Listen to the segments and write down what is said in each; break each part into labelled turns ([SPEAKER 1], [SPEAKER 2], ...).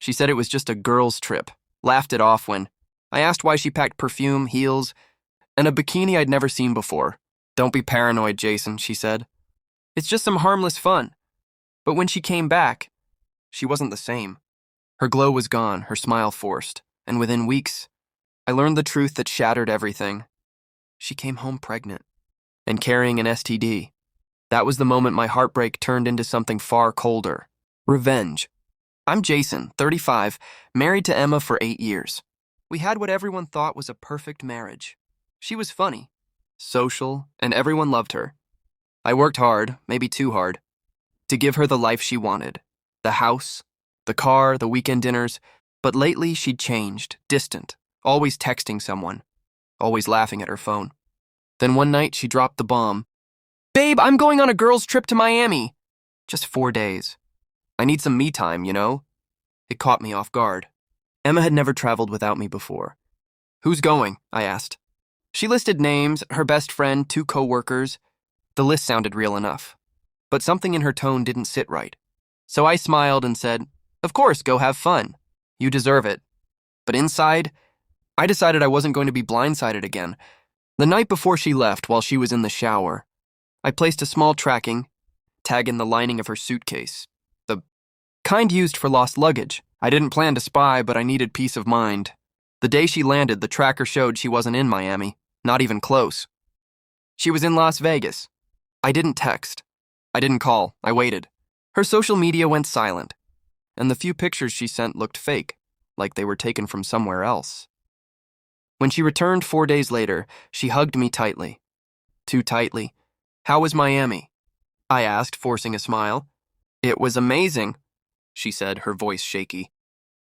[SPEAKER 1] She said it was just a girl's trip, laughed it off when I asked why she packed perfume, heels, and a bikini I'd never seen before. "Don't be paranoid, Jason," she said. "It's just some harmless fun." But when she came back, she wasn't the same. Her glow was gone, her smile forced, and within weeks, I learned the truth that shattered everything. She came home pregnant and carrying an STD. That was the moment my heartbreak turned into something far colder. Revenge. I'm Jason, 35, married to Emma for 8 years. We had what everyone thought was a perfect marriage. She was funny, social, and everyone loved her. I worked hard, maybe too hard, to give her the life she wanted. The house, the car, the weekend dinners. But lately she'd changed, distant, always texting someone, always laughing at her phone. Then one night she dropped the bomb. "Babe, I'm going on a girls' trip to Miami." Just 4 days. I need some me time, you know? It caught me off guard. Emma had never traveled without me before. "Who's going?" I asked. She listed names, her best friend, 2 co-workers. The list sounded real enough. But something in her tone didn't sit right. So I smiled and said, "Of course, go have fun. You deserve it." But inside, I decided I wasn't going to be blindsided again. The night before she left, while she was in the shower, I placed a small tracking tag in the lining of her suitcase. The kind used for lost luggage. I didn't plan to spy, but I needed peace of mind. The day she landed, the tracker showed she wasn't in Miami, not even close. She was in Las Vegas. I didn't text. I didn't call. I waited. Her social media went silent, and the few pictures she sent looked fake, like they were taken from somewhere else. When she returned 4 days later, she hugged me tightly. Too tightly. "How was Miami?" I asked, forcing a smile. "It was amazing," she said, her voice shaky.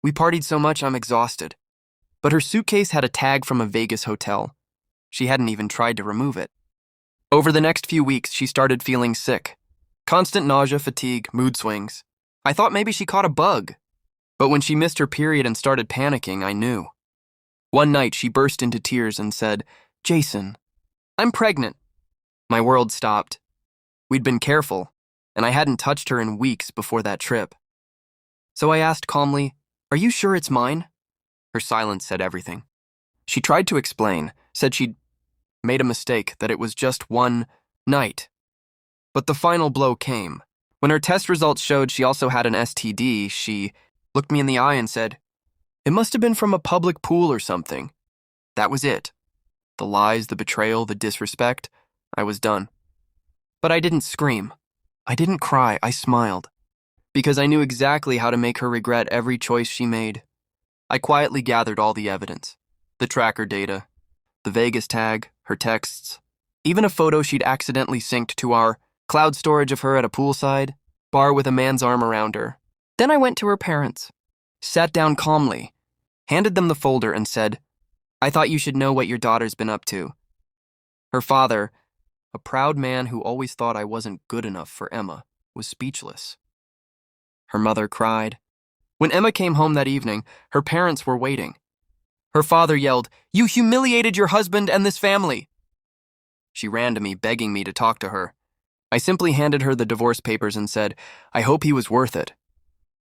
[SPEAKER 1] "We partied so much I'm exhausted." But her suitcase had a tag from a Vegas hotel. She hadn't even tried to remove it. Over the next few weeks, she started feeling sick. Constant nausea, fatigue, mood swings. I thought maybe she caught a bug. But when she missed her period and started panicking, I knew. One night, she burst into tears and said, "Jason, I'm pregnant." My world stopped. We'd been careful, and I hadn't touched her in weeks before that trip. So I asked calmly, "Are you sure it's mine?" Her silence said everything. She tried to explain, said she'd made a mistake, that it was just one night. But the final blow came. When her test results showed she also had an STD, she looked me in the eye and said, "It must have been from a public pool or something." That was it. The lies, the betrayal, the disrespect. I was done. But I didn't scream. I didn't cry. I smiled. Because I knew exactly how to make her regret every choice she made. I quietly gathered all the evidence. The tracker data, the Vegas tag, her texts, even a photo she'd accidentally synced to our cloud storage of her at a poolside bar with a man's arm around her. Then I went to her parents, sat down calmly, handed them the folder and said, "I thought you should know what your daughter's been up to." Her father, a proud man who always thought I wasn't good enough for Emma, was speechless. Her mother cried. When Emma came home that evening, her parents were waiting. Her father yelled, "You humiliated your husband and this family." She ran to me, begging me to talk to her. I simply handed her the divorce papers and said, "I hope he was worth it."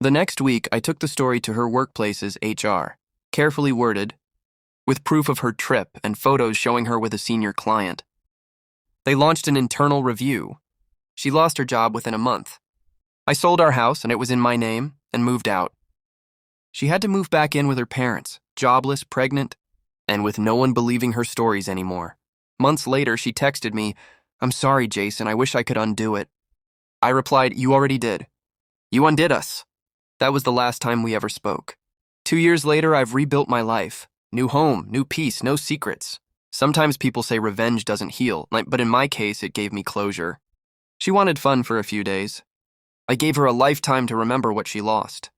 [SPEAKER 1] The next week, I took the story to her workplace's HR, carefully worded, with proof of her trip and photos showing her with a senior client. They launched an internal review. She lost her job within a month. I sold our house, and it was in my name, and moved out. She had to move back in with her parents, jobless, pregnant, and with no one believing her stories anymore. Months later, she texted me, "I'm sorry, Jason, I wish I could undo it." I replied, "You already did. You undid us." That was the last time we ever spoke. 2 years later, I've rebuilt my life. New home, new peace, no secrets. Sometimes people say revenge doesn't heal, but in my case, it gave me closure. She wanted fun for a few days. I gave her a lifetime to remember what she lost.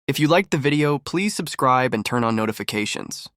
[SPEAKER 1] If you liked the video, please subscribe and turn on notifications.